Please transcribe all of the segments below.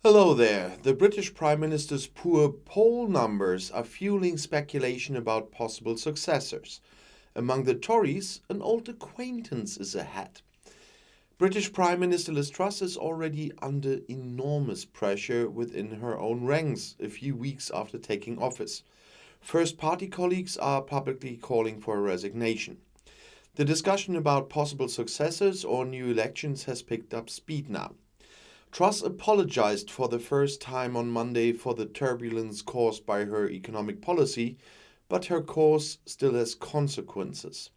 Hello there. The British Prime Minister's poor poll numbers are fueling speculation about possible successors. Among the Tories, an old acquaintance is ahead. British Prime Minister Liz Truss is already under enormous pressure within her own ranks a few weeks after taking office. First party colleagues are publicly calling for a resignation. The discussion about possible successors or new elections has picked up speed now. Truss apologized for the first time on Monday for the turbulence caused by her economic policy, but her course still has consequences.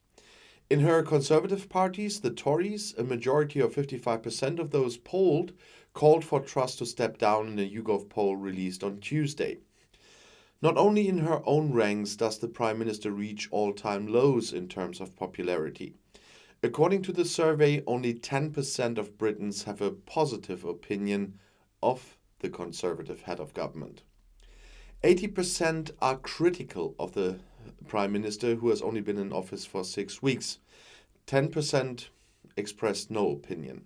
In her Conservative parties, the Tories, a majority of 55% of those polled, called for Truss to step down in a YouGov poll released on Tuesday. Not only in her own ranks does the Prime Minister reach all time lows in terms of popularity. According to the survey, only 10% of Britons have a positive opinion of the Conservative head of government. 80% are critical of the Prime Minister, who has only been in office for 6 weeks. 10% expressed no opinion.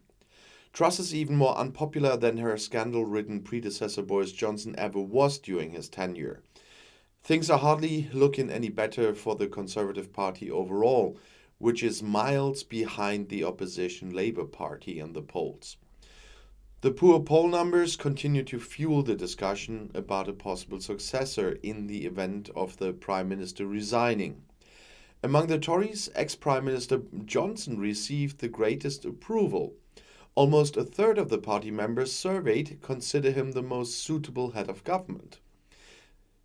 Truss is even more unpopular than her scandal-ridden predecessor Boris Johnson ever was during his tenure. Things are hardly looking any better for the Conservative Party overall, which is miles behind the opposition Labour Party in the polls. The poor poll numbers continue to fuel the discussion about a possible successor in the event of the Prime Minister resigning. Among the Tories, ex-Prime Minister Johnson received the greatest approval. Almost a third of the party members surveyed consider him the most suitable head of government.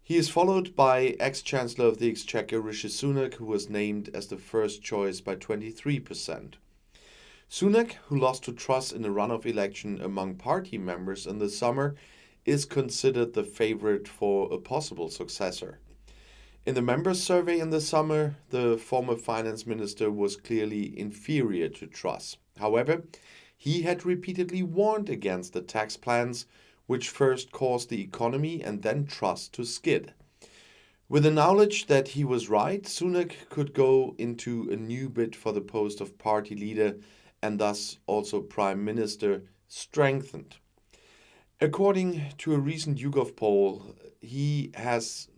He is followed by ex-Chancellor of the Exchequer Rishi Sunak, who was named as the first choice by 23%. Sunak, who lost to Truss in a runoff election among party members in the summer, is considered the favorite for a possible successor. In the members' survey in the summer, the former finance minister was clearly inferior to Truss. However, he had repeatedly warned against the tax plans, which first caused the economy and then Truss to skid. With the knowledge that he was right, Sunak could go into a new bid for the post of party leader and thus also prime minister strengthened. According to a recent YouGov poll, he has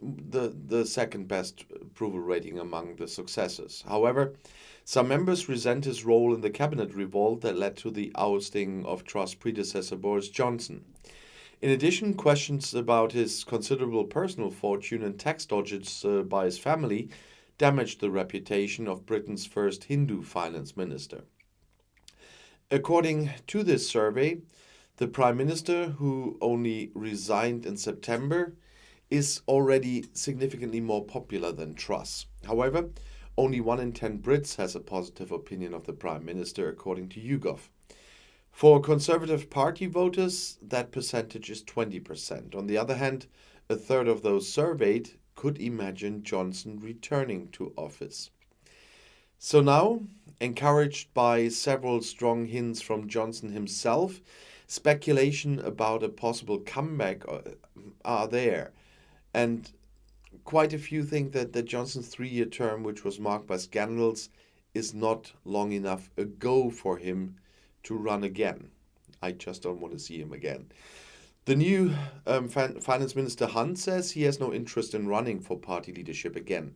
the second best approval rating among the successors. However, some members resent his role in the cabinet revolt that led to the ousting of Truss' predecessor Boris Johnson. In addition, questions about his considerable personal fortune and tax dodges by his family damaged the reputation of Britain's first Hindu finance minister. According to this survey, the Prime Minister, who only resigned in September, is already significantly more popular than Truss. However, only 1 in 10 Brits has a positive opinion of the Prime Minister, according to YouGov. For Conservative Party voters, that percentage is 20%. On the other hand, a third of those surveyed could imagine Johnson returning to office. So now, encouraged by several strong hints from Johnson himself, speculation about a possible comeback are there. And quite a few think that Johnson's 3-year term, which was marked by scandals, is not long enough ago for him to run again. I just don't want to see him again. The new Finance Minister Hunt says he has no interest in running for party leadership again.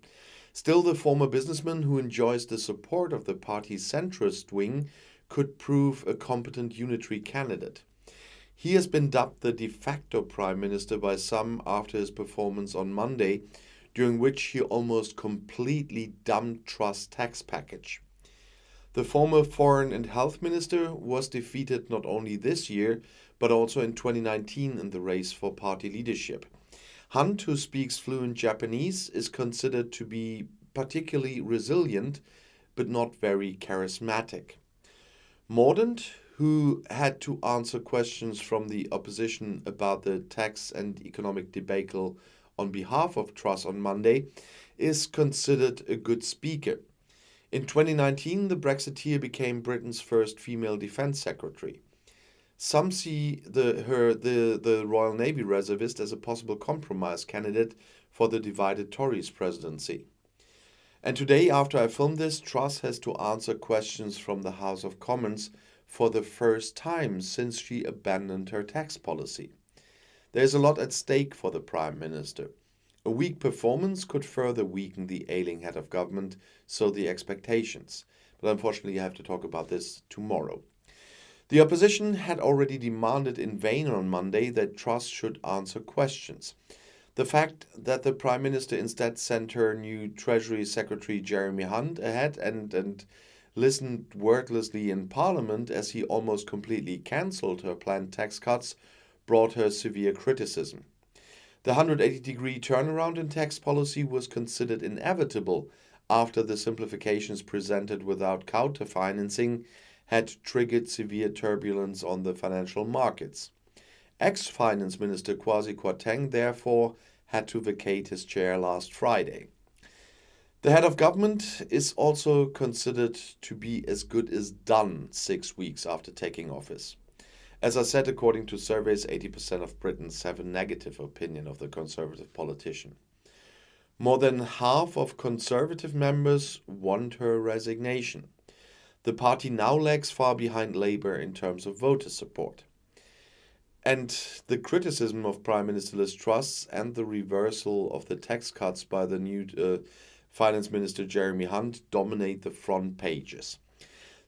Still, the former businessman, who enjoys the support of the party's centrist wing, could prove a competent unitary candidate. He has been dubbed the de facto prime minister by some after his performance on Monday, during which he almost completely dumped Truss' tax package. The former foreign and health minister was defeated not only this year, but also in 2019 in the race for party leadership. Hunt, who speaks fluent Japanese, is considered to be particularly resilient, but not very charismatic. Mordaunt, who had to answer questions from the opposition about the tax and economic debacle on behalf of Truss on Monday, is considered a good speaker. In 2019, the Brexiteer became Britain's first female defense secretary. Some see the Royal Navy reservist as a possible compromise candidate for the divided Tories presidency. And today, after I filmed this, Truss has to answer questions from the House of Commons for the first time since she abandoned her tax policy. There's a lot at stake for the Prime Minister. A weak performance could further weaken the ailing head of government, so the expectations. But unfortunately, I have to talk about this tomorrow. The opposition had already demanded in vain on Monday that Truss should answer questions. The fact that the Prime Minister instead sent her new Treasury Secretary Jeremy Hunt ahead and listened wordlessly in Parliament as he almost completely cancelled her planned tax cuts brought her severe criticism. The 180-degree turnaround in tax policy was considered inevitable after the simplifications presented without counter-financing had triggered severe turbulence on the financial markets. Ex-Finance Minister Kwasi Kwarteng therefore had to vacate his chair last Friday. The head of government is also considered to be as good as done 6 weeks after taking office. As I said, according to surveys, 80% of Britons have a negative opinion of the Conservative politician. More than half of Conservative members want her resignation. The party now lags far behind Labour in terms of voter support. And the criticism of Prime Minister Liz Truss and the reversal of the tax cuts by the new Finance Minister Jeremy Hunt dominate the front pages.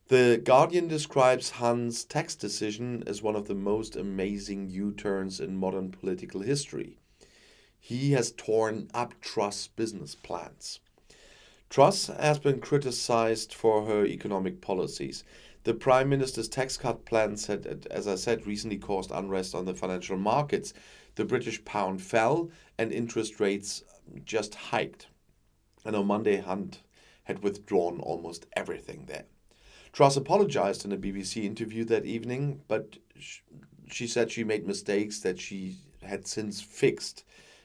The Guardian describes Hunt's tax decision as one of the most amazing U-turns in modern political history. He has torn up Truss' business plans. Truss has been criticized for her economic policies. The Prime Minister's tax cut plans had, as I said, recently caused unrest on the financial markets. The British pound fell and interest rates just hiked. And on Monday, Hunt had withdrawn almost everything there. Truss apologized in a BBC interview that evening, but she said she made mistakes that she had since fixed.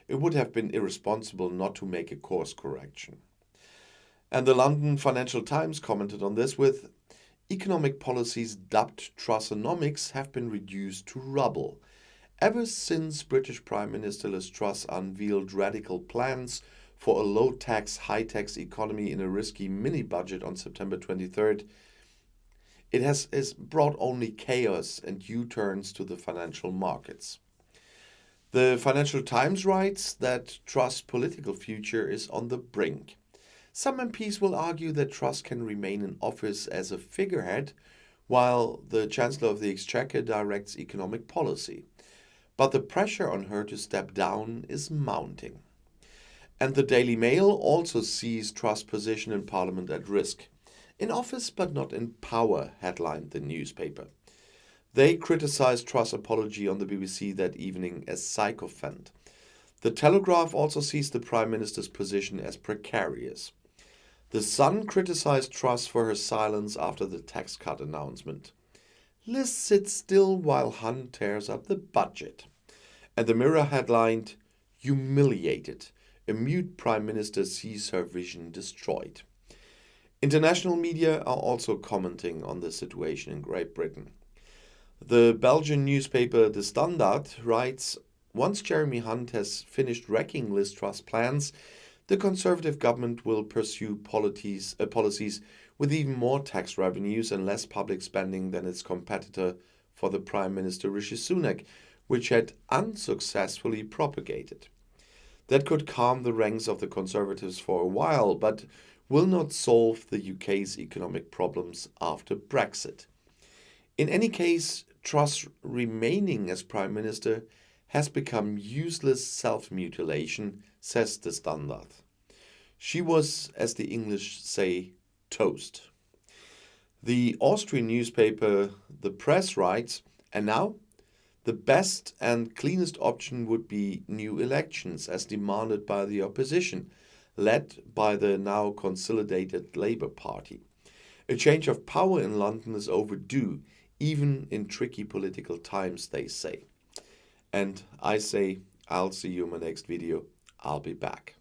It would have been irresponsible not to make a course correction. And the London Financial Times commented on this with, economic policies dubbed Trussonomics have been reduced to rubble. Ever since British Prime Minister Liz Truss unveiled radical plans for a low-tax, high-tax economy in a risky mini-budget on September 23rd, it has brought only chaos and U-turns to the financial markets. The Financial Times writes that Truss' political future is on the brink. Some MPs will argue that Truss can remain in office as a figurehead while the Chancellor of the Exchequer directs economic policy. But the pressure on her to step down is mounting. And the Daily Mail also sees Truss' position in Parliament at risk. In office but not in power, headlined the newspaper. They criticized Truss' apology on the BBC that evening as sycophant. The Telegraph also sees the Prime Minister's position as precarious. The Sun criticized Truss for her silence after the tax cut announcement. Liz sits still while Hunt tears up the budget. And the Mirror headlined, humiliated. A mute Prime Minister sees her vision destroyed. International media are also commenting on the situation in Great Britain. The Belgian newspaper The Standard writes, once Jeremy Hunt has finished wrecking Liz Truss' plans, the Conservative government will pursue policies with even more tax revenues and less public spending than its competitor for the Prime Minister Rishi Sunak, which had unsuccessfully propagated. That could calm the ranks of the Conservatives for a while, but will not solve the UK's economic problems after Brexit. In any case, Truss remaining as Prime Minister has become useless self-mutilation, says the Standard. She was, as the English say, toast. The Austrian newspaper The Press writes, and now? The best and cleanest option would be new elections as demanded by the opposition, led by the now consolidated Labour Party. A change of power in London is overdue, even in tricky political times, they say. And I say, I'll see you in my next video. I'll be back.